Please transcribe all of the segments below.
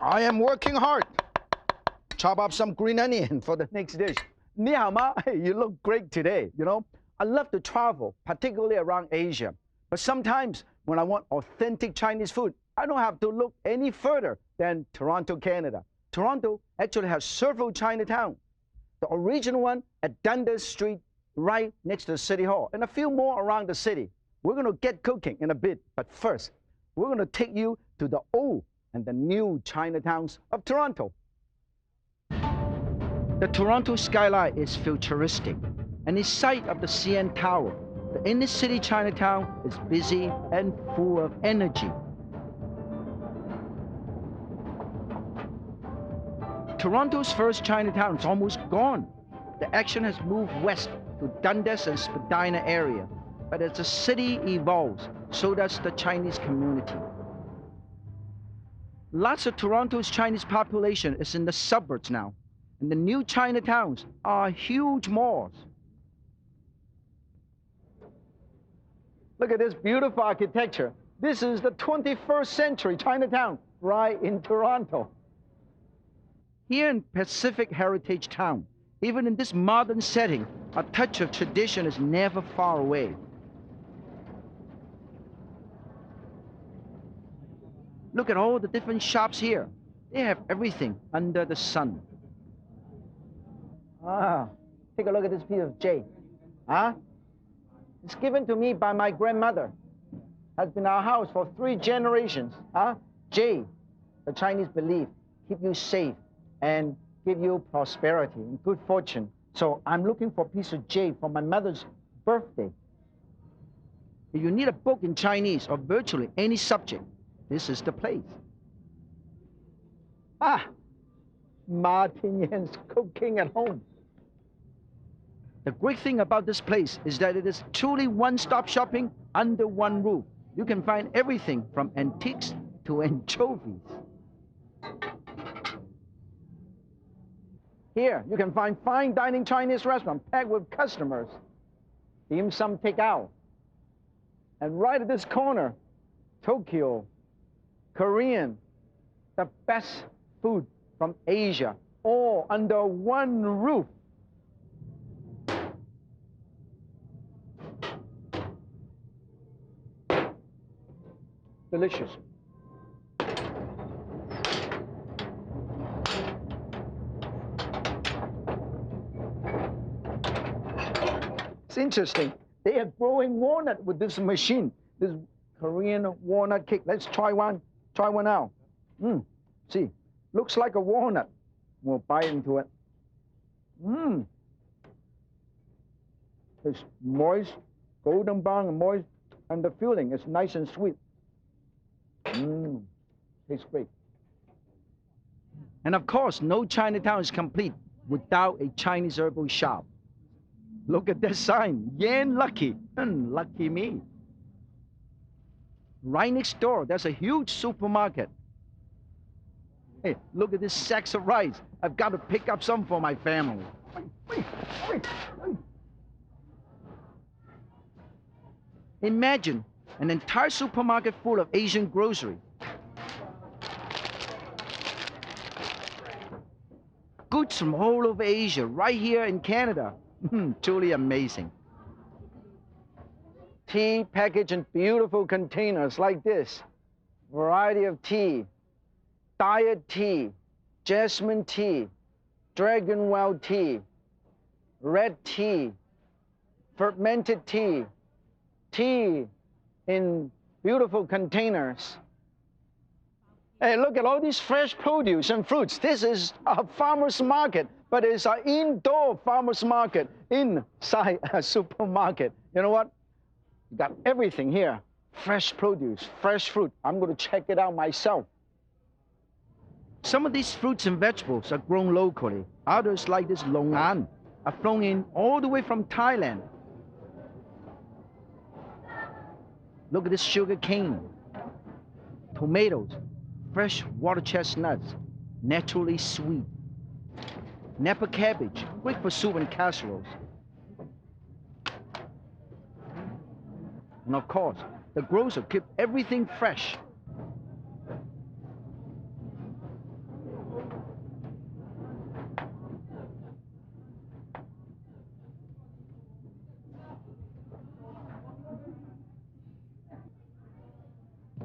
I am working hard. Chop up some green onion for the next dish. Ni hao ma? Hey, you look great today, you know? I love to travel, particularly around Asia. But sometimes when I want authentic Chinese food, I don't have to look any further than Toronto, Canada. Toronto actually has several Chinatowns. The original one at Dundas Street, right next to the City Hall, and a few more around the city. We're going to get cooking in a bit, but first, we're going to take you to the old and the new Chinatowns of Toronto. The Toronto skyline is futuristic and is site of the CN Tower. The inner city Chinatown is busy and full of energy. Toronto's first Chinatown is almost gone. The action has moved west to Dundas and Spadina area. But as the city evolves, so does the Chinese community. Lots of Toronto's Chinese population is in the suburbs now, and the new Chinatowns are huge malls. Look at this beautiful architecture. This is the 21st century Chinatown right in Toronto. Here in Pacific Heritage Town, even in this modern setting, a touch of tradition is never far away. Look at all the different shops here. They have everything under the sun. Ah, take a look at this piece of jade. Huh? It's given to me by my grandmother. Has been our house for 3 generations. Huh? Jade, the Chinese believe, keep you safe and give you prosperity and good fortune. So I'm looking for a piece of jade for my mother's birthday. If you need a book in Chinese or virtually any subject, this is the place. Ah, Martin Yan's cooking at home. The great thing about this place is that it is truly one-stop shopping under one roof. You can find everything from antiques to anchovies. Here, you can find fine dining Chinese restaurant packed with customers. Dim sum takeout. And right at this corner, Tokyo, Korean, the best food from Asia, all under one roof. Delicious. It's interesting. They are growing walnut with this machine, this Korean walnut cake. Let's try one. Try one out. See, looks like a walnut. We'll bite into it. It's moist, golden brown and moist, and the filling is nice and sweet. Tastes great. And of course, no Chinatown is complete without a Chinese herbal shop. Look at that sign, Yan Lucky, lucky me. Right next door, there's a huge supermarket. Hey, look at this sacks of rice. I've got to pick up some for my family. Imagine an entire supermarket full of Asian grocery. Goods from all over Asia, right here in Canada. Truly amazing. Tea packaged in beautiful containers like this. Variety of tea. Diet tea, jasmine tea, dragon well tea, red tea, fermented tea, tea in beautiful containers. Hey, look at all these fresh produce and fruits. This is a farmer's market, but it's an indoor farmer's market inside a supermarket. You know what? You got everything here. Fresh produce, fresh fruit. I'm going to check it out myself. Some of these fruits and vegetables are grown locally. Others, like this long an, are flown in all the way from Thailand. Look at this sugar cane. Tomatoes, fresh water chestnuts, naturally sweet. Napa cabbage, great for soup and casseroles. And of course, the grocer keeps everything fresh.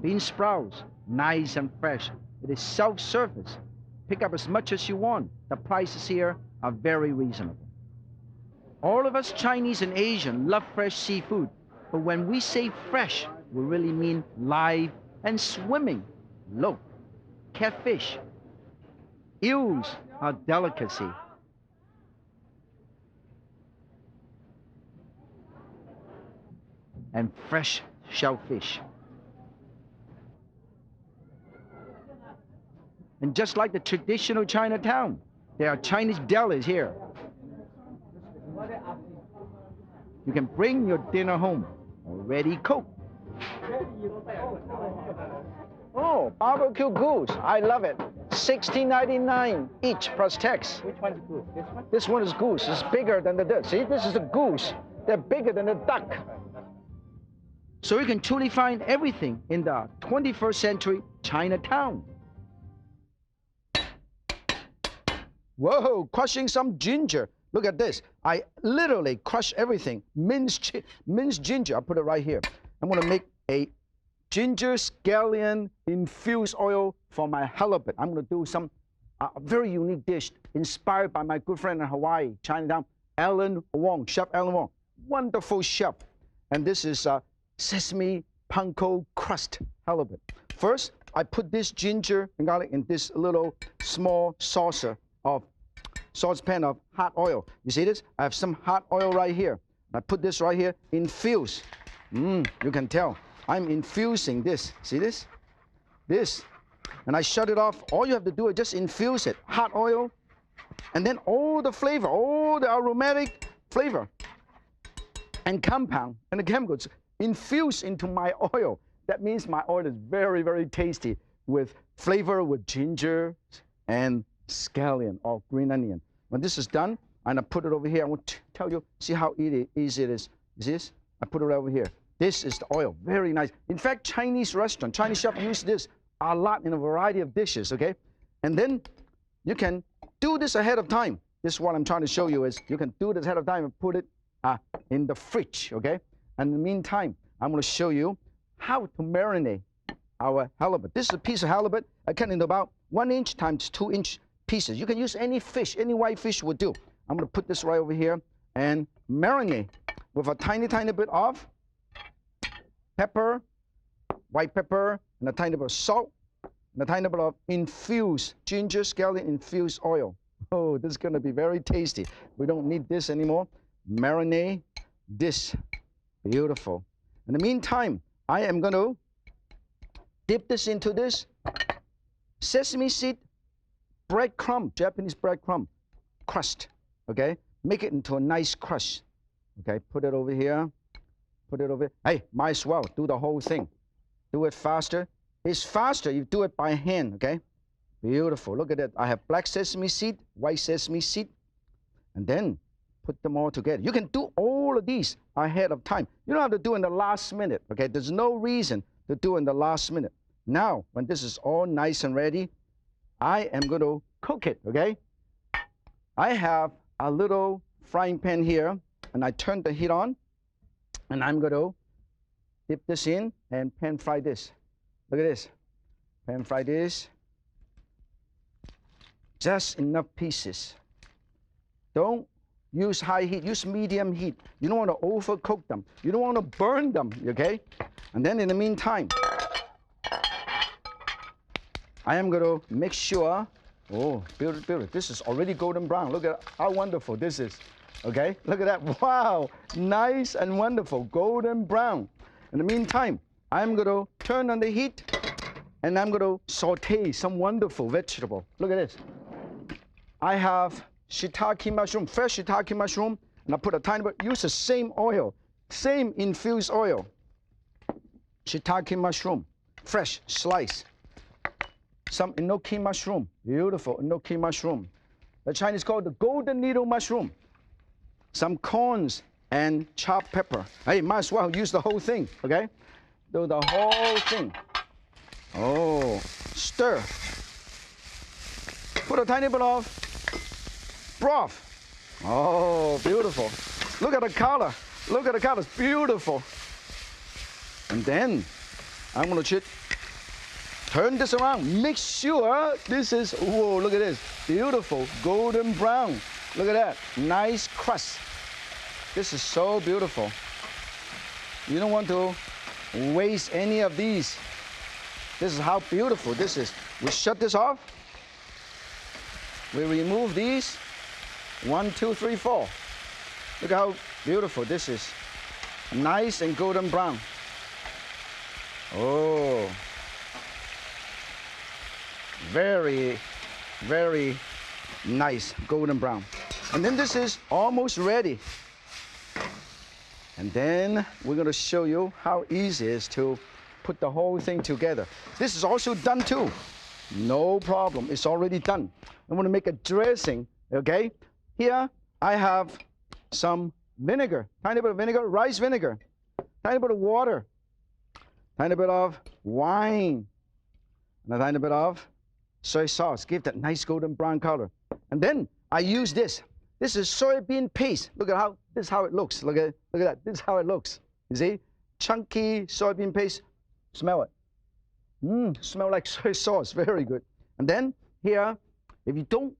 bean sprouts, nice and fresh. It is self-service. Pick up as much as you want. The prices here are very reasonable. All of us Chinese and Asian love fresh seafood, but when we say fresh, we really mean live and swimming. Look, catfish. Eels are delicacy. And fresh shellfish. And just like the traditional Chinatown, there are Chinese delis here. You can bring your dinner home already cooked. Oh, barbecue goose. I love it. $16.99 each plus tax. Which one is goose? This one? This one is goose. It's bigger than the duck. See, this is the goose. They're bigger than the duck. So you can truly find everything in the 21st century Chinatown. Whoa, crushing some ginger. Look at this. I literally crush everything. Minced ginger. I'll put it right here. I'm going to make a ginger scallion infused oil for my halibut. I'm going to do some very unique dish inspired by my good friend in Hawaii, Chinatown, Alan Wong, Chef Alan Wong. Wonderful chef. And this is sesame panko crust halibut. First, I put this ginger and garlic in this little small saucepan of hot oil. You see this? I have some hot oil right here. I put this right here, infuse. You can tell. I'm infusing this. See this? This. And I shut it off. All you have to do is just infuse it. Hot oil. And then all the flavor, all the aromatic flavor and compound and the chemicals infuse into my oil. That means my oil is very, very tasty with flavor with ginger and scallion or green onion. When this is done, I'm gonna put it over here. I want to tell you, see how easy it is. You see this? I put it over here. This is the oil, very nice. In fact, Chinese chefs use this a lot in a variety of dishes, okay? And then you can do this ahead of time. This is what I'm trying to show you is you can do this ahead of time and put it in the fridge, okay? And in the meantime, I'm gonna show you how to marinate our halibut. This is a piece of halibut. I cut into about 1 inch times 2 inch pieces. You can use any fish, any white fish would do. I'm gonna put this right over here and marinate with a tiny bit of pepper, white pepper, and a tiny bit of salt, and a tiny bit of infused ginger scallion infused oil. Oh, this is gonna be very tasty. We don't need this anymore. Marinate this. Beautiful. In the meantime, I am gonna dip this into this sesame seed breadcrumb, Japanese breadcrumb crust, okay? Make it into a nice crust, okay? Put it over here, put it over here. Hey, might as well do the whole thing. Do it faster. It's faster if you do it by hand, okay? Beautiful, look at that. I have black sesame seed, white sesame seed, and then put them all together. You can do all of these ahead of time. You don't have to do in the last minute, okay? There's no reason to do in the last minute. Now, when this is all nice and ready, I am going to cook it, okay? I have a little frying pan here, and I turn the heat on, and I'm going to dip this in and pan fry this. Look at this. Pan fry this. Just enough pieces. Don't use high heat, use medium heat. You don't want to overcook them. You don't want to burn them, okay? And then in the meantime, I am going to make sure, oh, beautiful. This is already golden brown. Look at how wonderful this is, okay? Look at that, wow, nice and wonderful, golden brown. In the meantime, I'm going to turn on the heat, and I'm going to saute some wonderful vegetable. Look at this. I have shiitake mushroom, fresh shiitake mushroom, and I put a tiny bit, use the same oil, same infused oil. Shiitake mushroom, fresh, slice. Some enoki mushroom, beautiful enoki mushroom. The Chinese call it the golden needle mushroom. Some corns and chopped pepper. Hey, might as well use the whole thing, okay? Do the whole thing. Oh, stir. Put a tiny bit of broth. Oh, beautiful. Look at the color. Look at the color, it's beautiful. And then I'm gonna Turn this around. Make sure this is, whoa, look at this. Beautiful golden brown. Look at that. Nice crust. This is so beautiful. You don't want to waste any of these. This is how beautiful this is. We shut this off. We remove these. 1, 2, 3, 4. Look how beautiful this is. Nice and golden brown. Oh. Very, very nice golden brown. And then this is almost ready. And then we're going to show you how easy it is to put the whole thing together. This is also done too. No problem. It's already done. I'm going to make a dressing, okay? Here I have some vinegar, tiny bit of vinegar, rice vinegar, tiny bit of water, tiny bit of wine, and a tiny bit of soy sauce. Give that nice golden brown color. And then I use this. This is soybean paste. Look at how, this is how it looks. Look at that. This is how it looks. You see? Chunky soybean paste. Smell it. Smell like soy sauce. Very good. And then here, if you don't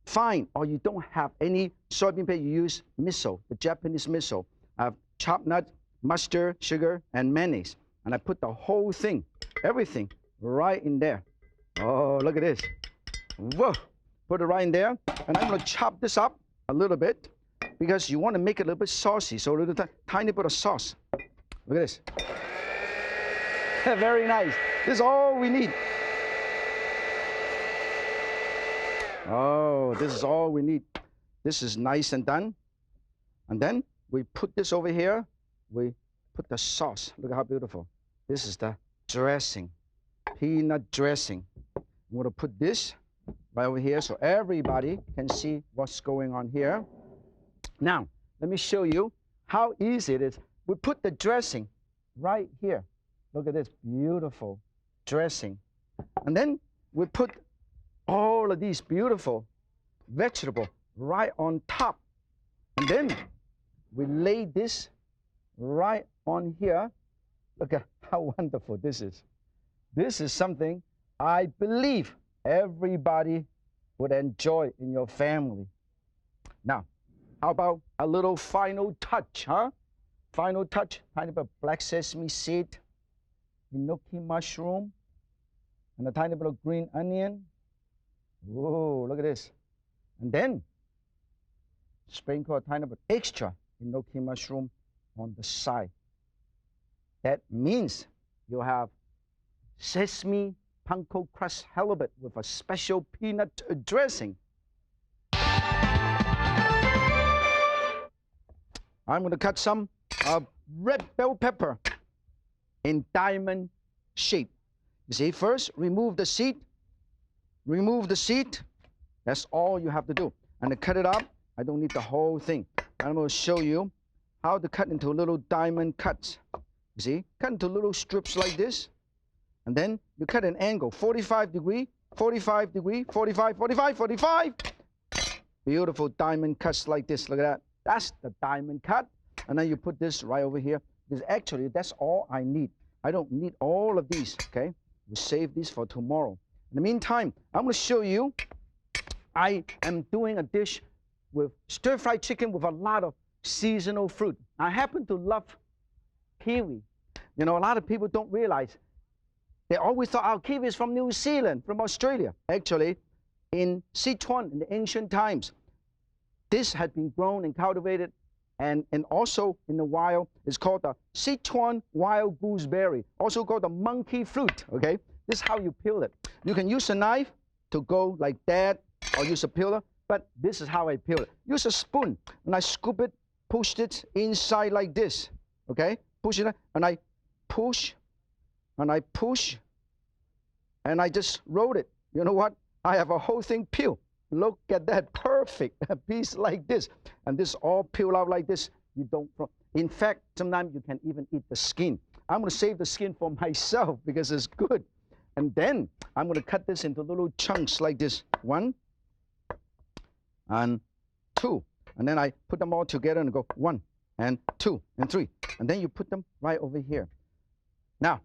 find or you don't have any soybean paste, you use miso, the Japanese miso. I have chopped nut, mustard, sugar, and mayonnaise. And I put the whole thing, everything, right in there. Oh, look at this. Whoa. Put it right in there. And I'm going to chop this up a little bit because you want to make it a little bit saucy. So a little tiny bit of sauce. Look at this. Very nice. This is all we need. Oh, this is all we need. This is nice and done. And then we put this over here. We put the sauce. Look how beautiful. This is the dressing, peanut dressing. I'm going to put this right over here so everybody can see what's going on here. Now, let me show you how easy it is. We put the dressing right here. Look at this beautiful dressing. And then we put all of these beautiful vegetables right on top. And then we lay this right on here. Look at how wonderful this is. This is something I believe everybody would enjoy in your family. Now, how about a little final touch, huh? Final touch, tiny bit of black sesame seed, enoki mushroom, and a tiny bit of green onion. Whoa, look at this. And then sprinkle a tiny bit extra enoki mushroom on the side. That means you have sesame panko crust halibut with a special peanut dressing. I'm going to cut some red bell pepper in diamond shape. You see, first remove the seed. Remove the seed. That's all you have to do. And to cut it up, I don't need the whole thing. I'm going to show you how to cut into little diamond cuts. You see, cut into little strips like this. And then you cut an angle, 45 degree, 45 degree, 45, 45, 45. Beautiful diamond cuts like this. Look at that. That's the diamond cut. And then you put this right over here. Because actually, that's all I need. I don't need all of these, okay? We save these for tomorrow. In the meantime, I'm going to show you, I am doing a dish with stir-fried chicken with a lot of seasonal fruit. I happen to love kiwi. You know, a lot of people don't realize. They always thought our kiwi is from New Zealand, from Australia. Actually, in Sichuan, in the ancient times, this had been grown and cultivated, and also in the wild, it's called the Sichuan wild gooseberry, also called the monkey fruit, okay? This is how you peel it. You can use a knife to go like that, or use a peeler, but this is how I peel it. Use a spoon, and I scoop it, push it inside like this, okay? Push it, and I push, and I push, and I just roll it. You know what? I have a whole thing peeled. Look at that, perfect, a piece like this. And this all peeled out like this. You don't, in fact, sometimes you can even eat the skin. I'm going to save the skin for myself because it's good. And then I'm going to cut this into little chunks like this. 1 and 2. And then I put them all together and go 1 and 2 and 3. And then you put them right over here. Now,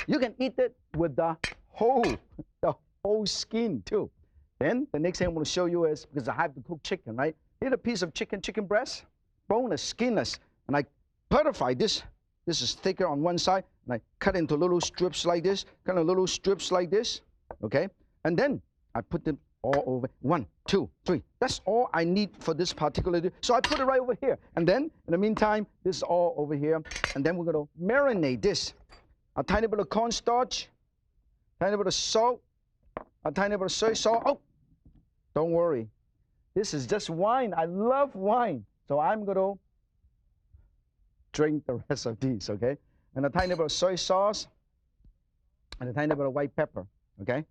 You can eat it with the whole skin too. Then the next thing I'm going to show you is, because I have to cook chicken, right? Here's a piece of chicken breast, boneless, skinless, and I butterfly this. This is thicker on one side, and I cut into little strips like this, kind of little strips like this, okay? And then I put them all over. 1, 2, 3. That's all I need for this particular dish. So I put it right over here. And then, in the meantime, this is all over here. And then we're going to marinate this. A tiny bit of cornstarch, tiny bit of salt, a tiny bit of soy sauce. Oh, don't worry. This is just wine. I love wine. So I'm going to drink the rest of these, okay? And a tiny bit of soy sauce and a tiny bit of white pepper, okay?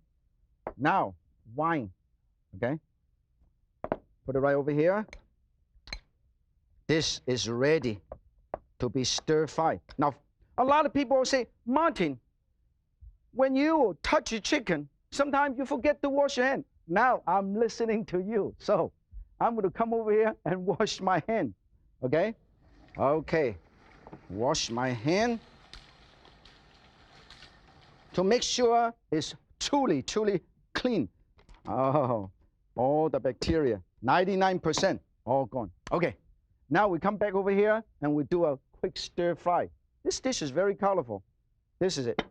Now, wine, okay? Put it right over here. This is ready to be stir-fried. Now, a lot of people will say, Martin, when you touch your chicken, sometimes you forget to wash your hand. Now, I'm listening to you. So, I'm going to come over here and wash my hand, okay? Okay, wash my hand to make sure it's truly clean. Oh, all the bacteria, 99%, all gone. Okay, now we come back over here and we do a quick stir fry. This dish is very colorful. This is it.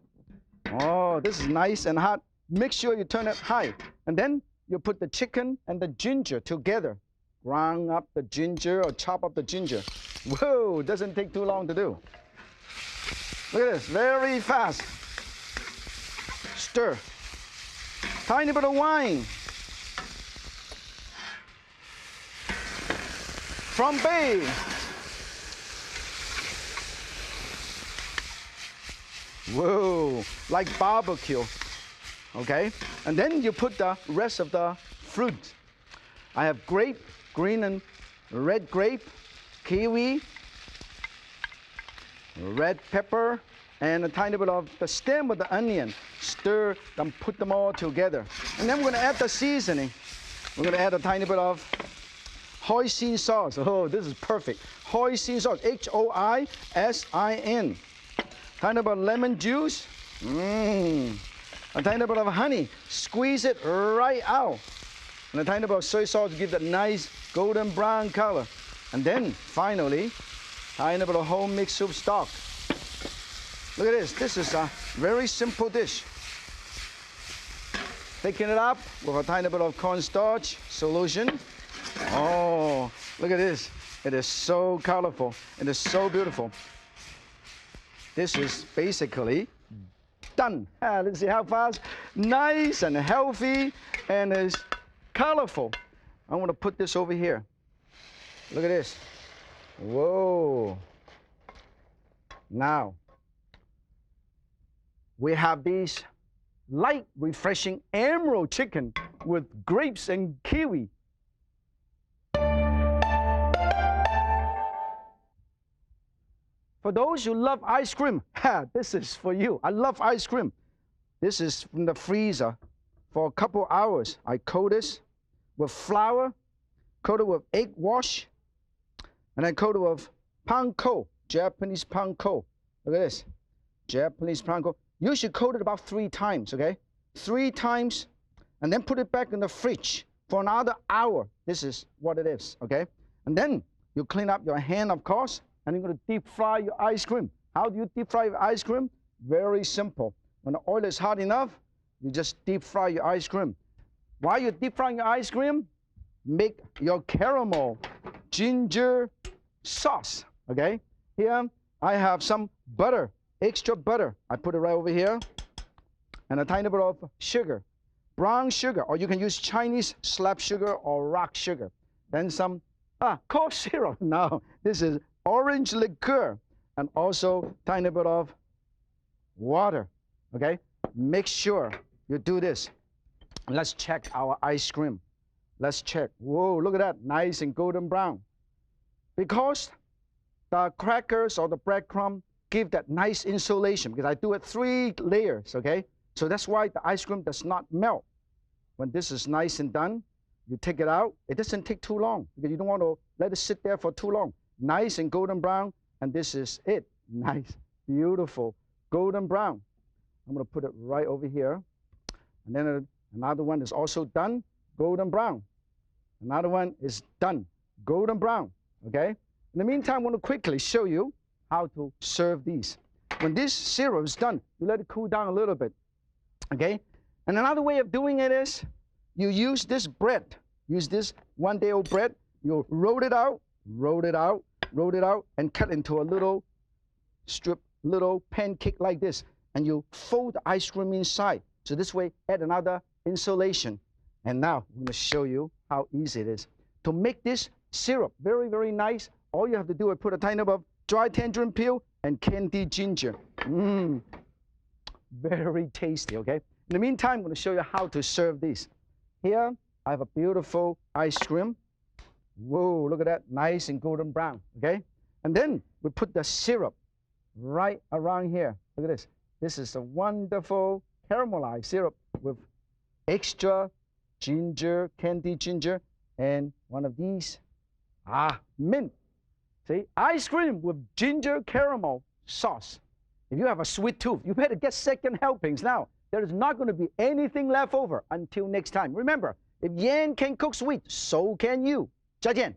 Oh, this is nice and hot. Make sure you turn it high. And then you put the chicken and the ginger together. Ground up the ginger or chop up the ginger. Whoa, doesn't take too long to do. Look at this, very fast. Stir. Tiny bit of wine. Flambé. Whoa, like barbecue. Okay, and then you put the rest of the fruit. I have grape, green and red grape, kiwi, red pepper, and a tiny bit of the stem of the onion. Stir them, put them all together. And then we're going to add the seasoning. We're going to add a tiny bit of hoisin sauce. Oh, this is perfect. Hoisin sauce, Hoisin. Tiny bit of lemon juice. A tiny bit of honey. Squeeze it right out. And a tiny bit of soy sauce to give that nice golden brown color. And then, finally, tiny bit of whole mixed soup stock. Look at this. This is a very simple dish. Thicken it up with a tiny bit of cornstarch solution. Oh, look at this. It is so colorful. It is so beautiful. This is basically done. Let's see how fast. Nice and healthy and is colorful. I want to put this over here. Look at this. Whoa. Now, we have these light, refreshing emerald chicken with grapes and kiwi. For those who love ice cream, this is for you. I love ice cream. This is from the freezer for a couple hours. I coat this with flour, coat it with egg wash, and I coat it with panko, Japanese panko. Look at this, Japanese panko. You should coat it about 3 times, okay? 3 times, and then put it back in the fridge for another hour. This is what it is, okay? And then you clean up your hand, of course, and you're going to deep fry your ice cream. How do you deep fry your ice cream? Very simple. When the oil is hot enough, you just deep fry your ice cream. While you're deep frying your ice cream, make your caramel ginger sauce, okay? Here, I have some butter, extra butter. I put it right over here. And a tiny bit of sugar, brown sugar, or you can use Chinese slab sugar or rock sugar. Then some, cough syrup. No, this is orange liqueur, and also tiny bit of water, okay? Make sure you do this. Let's check our ice cream. Let's check. Whoa, look at that, nice and golden brown. Because the crackers or the breadcrumb give that nice insulation, because I do it 3 layers, okay? So that's why the ice cream does not melt. When this is nice and done, you take it out. It doesn't take too long, because you don't want to let it sit there for too long. Nice and golden brown, and this is it. Nice, beautiful, golden brown. I'm going to put it right over here. And then another one is also done, golden brown. Another one is done, golden brown, okay? In the meantime, I want to quickly show you how to serve these. When this syrup is done, you let it cool down a little bit, okay? And another way of doing it is you use this bread, use this one-day-old bread, you roll it out, roll it out, roll it out, and cut into a little strip, little pancake like this, and you fold the ice cream inside. So this way, add another insulation. And now, I'm going to show you how easy it is. To make this syrup very, very nice, all you have to do is put a tiny bit of dry tangerine peel and candied ginger. Very tasty, okay? In the meantime, I'm going to show you how to serve these. Here, I have a beautiful ice cream. Whoa, look at that, nice and golden brown, okay? And then we put the syrup right around here. Look at this. This is a wonderful caramelized syrup with extra ginger, candied ginger, and one of these, mint. See, ice cream with ginger caramel sauce. If you have a sweet tooth, you better get second helpings now. There is not going to be anything left over until next time. Remember, if Yan can cook sweet, so can you. 再见。